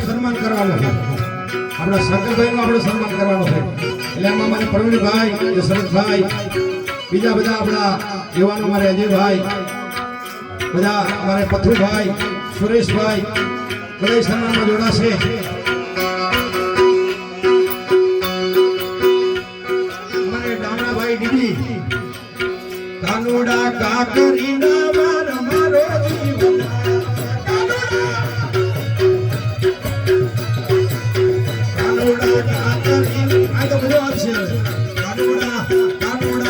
સન્માન કરવાનો છે આપણા શંકરભાઈનું આપણે સન્માન કરવાનો છે એટલે આમાં મારે પ્રવીણભાઈ દશરથભાઈ બીજા બધા આપણા યુવાનો મારે અજયભાઈ બધા મારે પથુભાઈ સુરેશભાઈ બધા સન્માનમાં જોડાશે અમારે ડામણાભાઈ દીદી કાનુડા કાકરીના વાર મારો જીવન આ તો બધો છે કાનુડા